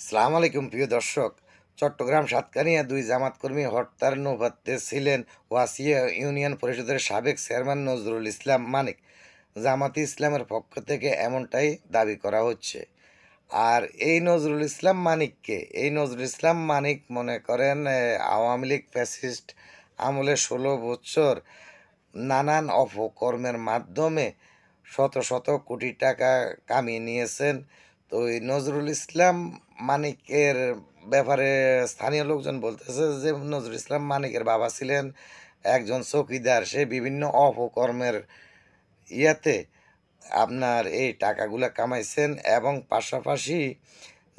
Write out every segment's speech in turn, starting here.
সালাম আলাইকুম প্রিয় দর্শক। চট্টগ্রাম সাতকানিয়া দুই জামাত কর্মী হরতাল নৌবাতে ছিলেন ওয়াসিয়া ইউনিয়ন পরিষদের সাবেক চেয়ারম্যান নজরুল ইসলাম মানিক। জামাতি ইসলামের পক্ষ থেকে এমনটাই দাবি করা হচ্ছে। আর এই নজরুল ইসলাম মানিক মনে করেন আওয়ামী লীগ ফ্যাসিস্ট আমলে 16 বছর নানান অপকর্মের মাধ্যমে শত শত কোটি টাকা কামিয়ে নিয়েছেন। তো এই নজরুল ইসলাম মানিকের ব্যাপারে স্থানীয় লোকজন বলতেছে যে নজরুল ইসলাম মানিকের বাবা ছিলেন একজন চৌকিদার। সে বিভিন্ন অপকর্মের ইয়াতে আপনার এই টাকাগুলা কামাইছেন এবং পাশাপাশি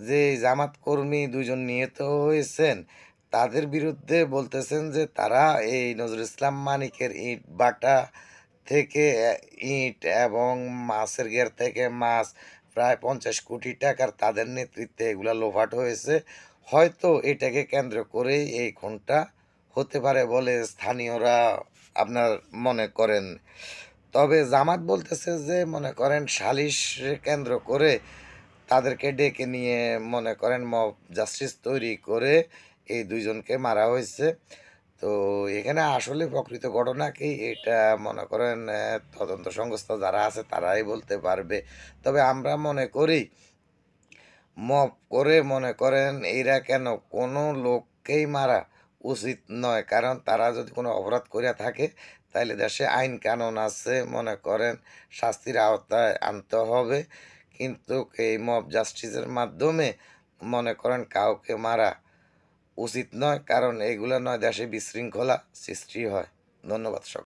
যে জামাত কর্মী দুজন নিহত হয়েছেন তাদের বিরুদ্ধে বলতেছেন যে তারা এই নজরুল ইসলাম মানিকের ইট বাটা থেকে ইট এবং মাছের ঘের থেকে মাছ প্রায় 50 কোটি টাকার তাদের নেতৃত্বে এগুলা লোপাট হয়েছে। হয়তো এটাকে কেন্দ্র করেই এই খুনটা হতে পারে বলে স্থানীয়রা আপনার মনে করেন। তবে জামাত বলতেছে যে মনে করেন সালিশ কেন্দ্র করে তাদেরকে ডেকে নিয়ে মনে করেন মব জাস্টিস তৈরি করে এই দুইজনকে মারা হয়েছে। তো এখানে আসলে প্রকৃত ঘটনা কি এটা মনে করেন তদন্ত সংস্থা যারা আছে তারাই বলতে পারবে। তবে আমরা মনে করি মপ করে মনে করেন এরা কেন কোনো লোককেই মারা উচিত নয়, কারণ তারা যদি কোনো অপরাধ করিয়া থাকে তাহলে দেশে আইন কানুন আছে, মনে করেন শাস্তির আওতায় আনতে হবে। কিন্তু এই মব জাস্টিসের মাধ্যমে মনে করেন কাউকে মারা উচিত নয়, কারণ এগুলো নয় দেশে বিশৃঙ্খলা সৃষ্টি হয়। ধন্যবাদ।